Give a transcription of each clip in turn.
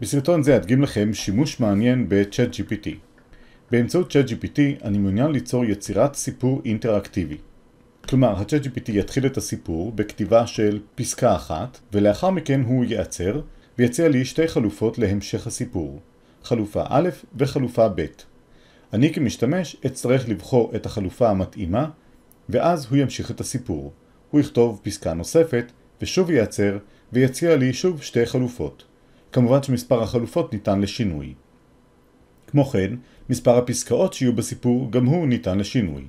בסרטון זה אדגים לכם שימוש מעניין ב-ChatGPT. באמצעות ChatGPT אני מעוניין ליצור יצירת סיפור אינטראקטיבי. כלומר, ה-ChatGPT יתחיל את הסיפור בכתיבה של פסקה אחת, ולאחר מכן הוא ייעצר ויציע לי שתי חלופות להמשך הסיפור, חלופה א' וחלופה ב'. אני כמשתמש אצטרך לבחור את החלופה המתאימה, ואז הוא ימשיך את הסיפור. הוא יכתוב פסקה נוספת ושוב ייעצר ויציע לי שוב שתי חלופות. כמובן שמספר החלופות ניתן לשינוי. כמו כן, מספר הפסקאות שיהיו בסיפור גם הוא ניתן לשינוי.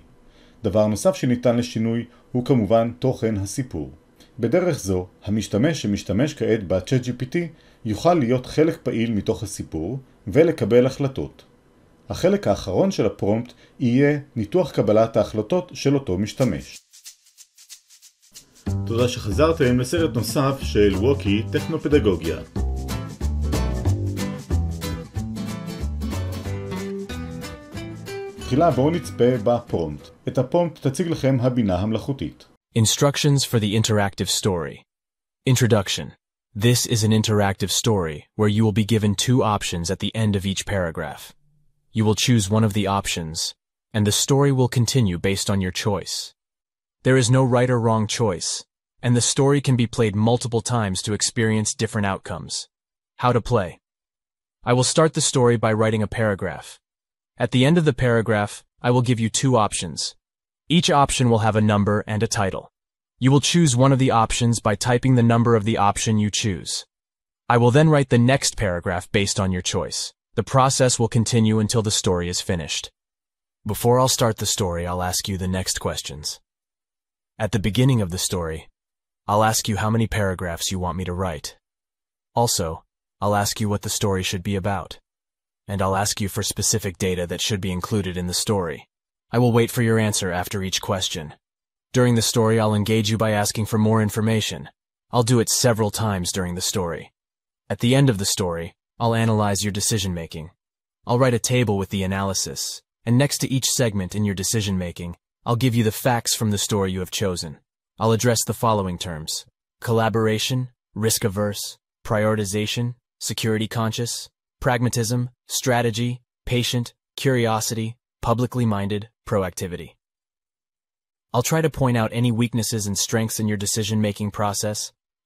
דבר נוסף שניתן לשינוי הוא כמובן תוכן הסיפור. בדרך זו, המשתמש שמשתמש כעת ב-ChatGPT יוכל להיות חלק פעיל מתוך הסיפור ולקבל החלטות. החלק האחרון של הפרומפט יהיה ניתוח קבלת ההחלטות של אותו משתמש. תודה שחזרתם לסרט נוסף של ווקי טכנופדגוגיה. תחילה בואו נצפה בפרומפט. את הפרומפט תציג לכם הבינה המלאכותית. Instructions for the interactive story. Introduction. This is an interactive story where you will be given two options at the end of each paragraph. You will choose one of the options, and the story will continue based on your choice. There is no right or wrong choice, and the story can be played multiple times to experience different outcomes. How to play. I will start the story by writing a paragraph. At the end of the paragraph, I will give you two options. Each option will have a number and a title. You will choose one of the options by typing the number of the option you choose. I will then write the next paragraph based on your choice. The process will continue until the story is finished. Before I'll start the story, I'll ask you the next questions. At the beginning of the story, I'll ask you how many paragraphs you want me to write. Also, I'll ask you what the story should be about. And I'll ask you for specific data that should be included in the story. I will wait for your answer after each question. During the story, I'll engage you by asking for more information. I'll do it several times during the story. At the end of the story, I'll analyze your decision-making. I'll write a table with the analysis, and next to each segment in your decision-making, I'll give you the facts from the story you have chosen. I'll address the following terms: collaboration, risk-averse, prioritization, security-conscious, pragmatism, strategy, patient, curiosity, publicly minded, proactivity. I'll try to point out any weaknesses and strengths in your decision-making process,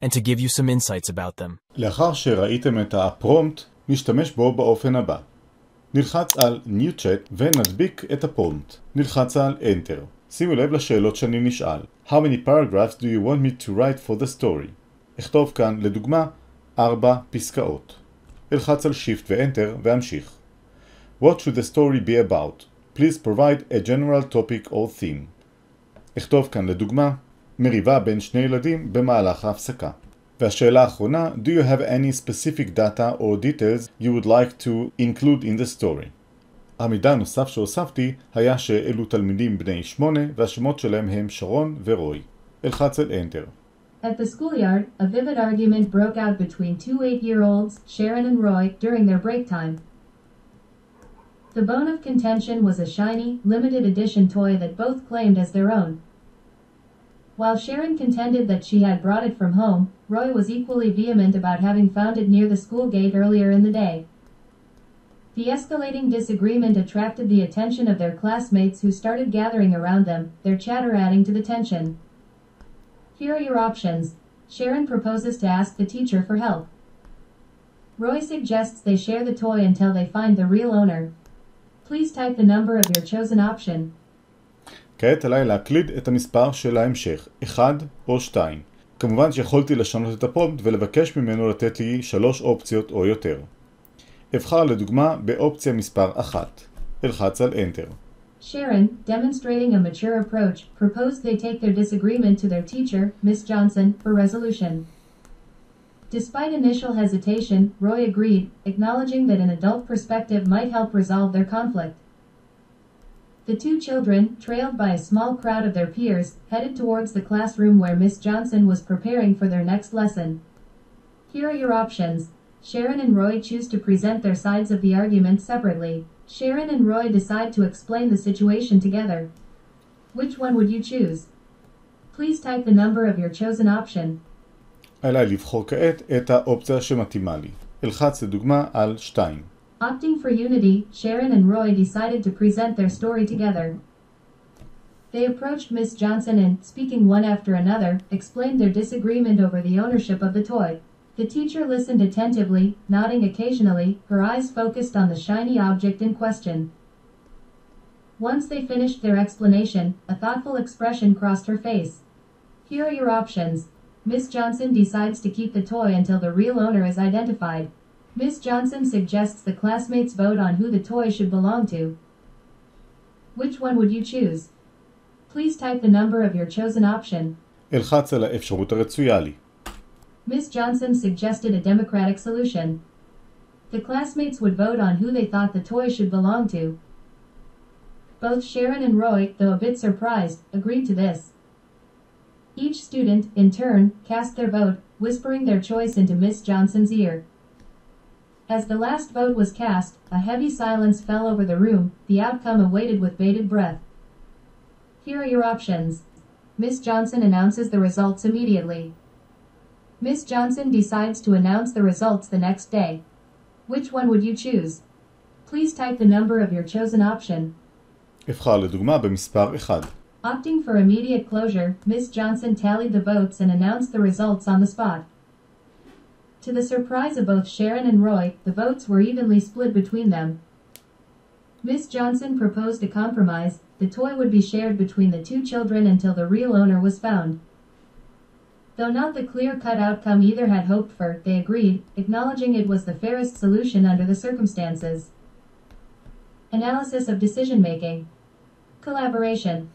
and to give you some insights about them. לאחר שראיתם את הפרומפט, נשתמש בו באופן הבא. נלחץ על New Chat ונדביק את הפרומפט. נלחץ על Enter. שימו לב לשאלות שאני נשאל. How many paragraphs do you want me to write for the story? אכתוב כאן, לדוגמה, 4 פסקאות. אלחץ על Shift ו-Enter והמשיך. What should the story be about? Please provide a general topic or theme. אכתוב כאן לדוגמה, מריבה בין שני ילדים במהלך ההפסקה. והשאלה האחרונה, do you have any specific data or details you would like to include in the story? המידע הנוסף שהוספתי היה שאלו תלמידים בני 8 והשמות שלהם הם שרון ורוי. אלחץ על Enter. At the schoolyard, a vivid argument broke out between two 8-year-olds, Sharon and Roy, during their break time. The bone of contention was a shiny, limited edition toy that both claimed as their own. While Sharon contended that she had brought it from home, Roy was equally vehement about having found it near the school gate earlier in the day. The escalating disagreement attracted the attention of their classmates who started gathering around them, their chatter adding to the tension. Here are your options. Sharon proposes to ask the teacher for help. Roy suggests they share the toy until they find the real owner. Please type the number of your chosen option. כעת עליי להקליד את המספר של ההמשך, 1 או 2. כמובן שיכולתי לשנות את הפרומפט ולבקש ממנו לתת לי 3 אופציות או יותר. אבחר לדוגמה באופציה מספר 1. אלחץ על Enter. Sharon, demonstrating a mature approach, proposed they take their disagreement to their teacher, Miss Johnson, for resolution. Despite initial hesitation, Roy agreed, acknowledging that an adult perspective might help resolve their conflict. The two children, trailed by a small crowd of their peers, headed towards the classroom where Miss Johnson was preparing for their next lesson. Here are your options. Sharon and Roy choose to present their sides of the argument separately. Sharon and Roy decide to explain the situation together. Which one would you choose? Please type the number of your chosen option. עליי לבחור כעת את האופציה שמתאימה לי. אלחץ לדוגמה על 2. Opting for unity, Sharon and Roy decided to present their story together. They approached Miss Johnson and, speaking one after another, explained their disagreement over the ownership of the toy. The teacher listened attentively, nodding occasionally, her eyes focused on the shiny object in question. Once they finished their explanation, a thoughtful expression crossed her face. Here are your options. Miss Johnson decides to keep the toy until the real owner is identified. Miss Johnson suggests the classmates vote on who the toy should belong to. Which one would you choose? Please type the number of your chosen option. אלחץ על האפשרות הרצויה לי. Miss Johnson suggested a democratic solution. The classmates would vote on who they thought the toy should belong to. Both Sharon and Roy, though a bit surprised, agreed to this. Each student, in turn, cast their vote, whispering their choice into Miss Johnson's ear. As the last vote was cast, a heavy silence fell over the room, the outcome awaited with bated breath. Here are your options. Miss Johnson announces the results immediately. Miss Johnson decides to announce the results the next day. Which one would you choose? Please type the number of your chosen option. אבחר לדוגמה במספר 1. Opting for immediate closure, Miss Johnson tallied the votes and announced the results on the spot. To the surprise of both Sharon and Roy, the votes were evenly split between them. Miss Johnson proposed a compromise. The toy would be shared between the two children until the real owner was found. Though not the clear-cut outcome either had hoped for, they agreed, acknowledging it was the fairest solution under the circumstances. Analysis of decision-making. Collaboration.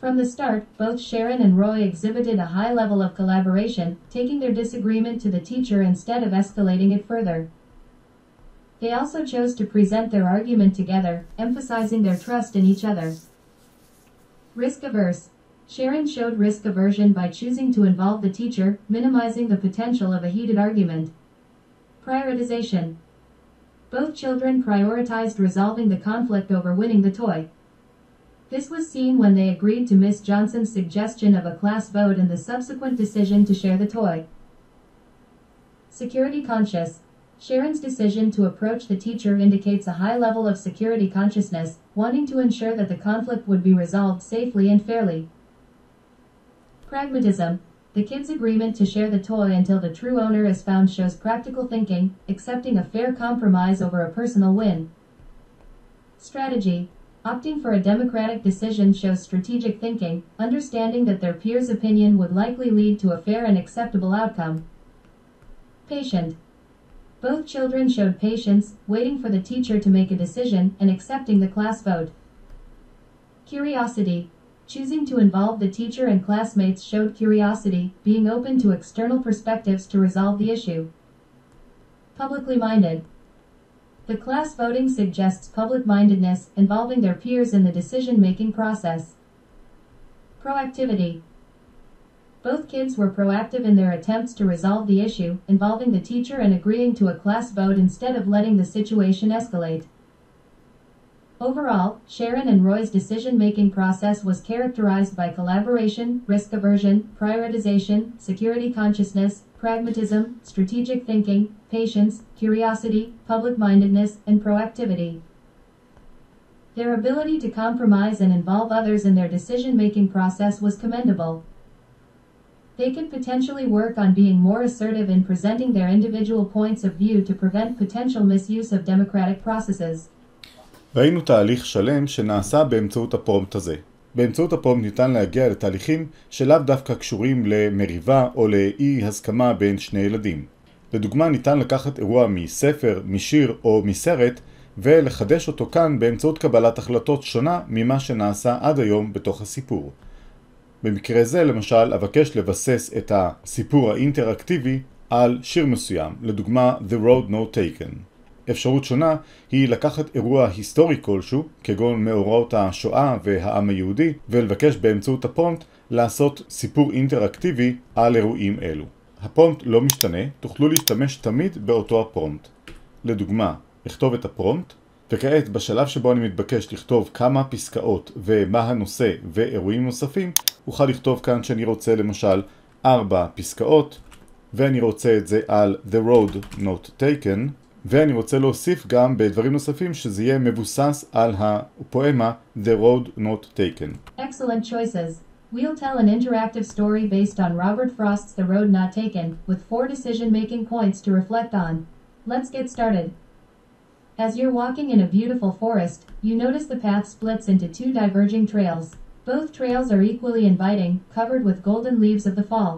From the start, both Sharon and Roy exhibited a high level of collaboration, taking their disagreement to the teacher instead of escalating it further. They also chose to present their argument together, emphasizing their trust in each other. Risk-averse. Sharon showed risk aversion by choosing to involve the teacher, minimizing the potential of a heated argument. Prioritization. Both children prioritized resolving the conflict over winning the toy. This was seen when they agreed to Miss Johnson's suggestion of a class vote and the subsequent decision to share the toy. Security conscious. Sharon's decision to approach the teacher indicates a high level of security consciousness, wanting to ensure that the conflict would be resolved safely and fairly. Pragmatism. The kids' agreement to share the toy until the true owner is found shows practical thinking, accepting a fair compromise over a personal win. Strategy. Opting for a democratic decision shows strategic thinking, understanding that their peers' opinion would likely lead to a fair and acceptable outcome. Patient. Both children showed patience, waiting for the teacher to make a decision, and accepting the class vote. Curiosity. Choosing to involve the teacher and classmates showed curiosity, being open to external perspectives to resolve the issue. Publicly minded. The class voting suggests public-mindedness, involving their peers in the decision-making process. Proactivity. Both kids were proactive in their attempts to resolve the issue, involving the teacher and agreeing to a class vote instead of letting the situation escalate. Overall, Sharon and Roy's decision-making process was characterized by collaboration, risk aversion, prioritization, security consciousness, pragmatism, strategic thinking, patience, curiosity, public-mindedness, and proactivity. Their ability to compromise and involve others in their decision-making process was commendable. They could potentially work on being more assertive in presenting their individual points of view to prevent potential misuse of democratic processes. ראינו תהליך שלם שנעשה באמצעות הפרומפט הזה. באמצעות הפרומפט ניתן להגיע לתהליכים שלאו דווקא קשורים למריבה או לאי הסכמה בין שני ילדים. לדוגמה, ניתן לקחת אירוע מספר, משיר או מסרט ולחדש אותו כאן באמצעות קבלת החלטות שונה ממה שנעשה עד היום בתוך הסיפור. במקרה זה, למשל, אבקש לבסס את הסיפור האינטראקטיבי על שיר מסוים, לדוגמה The Road Not Taken. אפשרות שונה היא לקחת אירוע היסטורי כלשהו, כגון מאורעות השואה והעם היהודי, ולבקש באמצעות הפרומפט לעשות סיפור אינטראקטיבי על אירועים אלו. הפרומפט לא משתנה, תוכלו להשתמש תמיד באותו הפרומפט. לדוגמה, אכתוב את הפרומפט, וכעת בשלב שבו אני מתבקש לכתוב כמה פסקאות ומה הנושא ואירועים נוספים, אוכל לכתוב כאן שאני רוצה למשל 4 פסקאות ואני רוצה את זה על the road not taken, ואני רוצה להוסיף גם בדברים נוספים שזה יהיה מבוסס על הפואמה the road not taken. Excellent choices. We'll tell an interactive story based on Robert Frost's The Road Not Taken, with 4 decision-making points to reflect on. Let's get started. As you're walking in a beautiful forest, you notice the path splits into 2 diverging trails. Both trails are equally inviting, covered with golden leaves of the fall.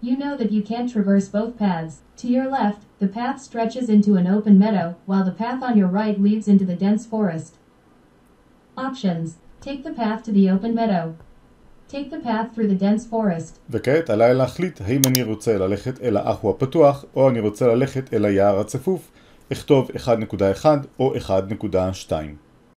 You know that you can't traverse both paths. To your left, the path stretches into an open meadow, while the path on your right leads into the dense forest. Options. Take the path to the open meadow. Take the path through the dense forest. וכעת עליי להחליט האם אני רוצה ללכת אל האחו הפתוח או אני רוצה ללכת אל היער הצפוף. אכתוב 1.1 או 1.2.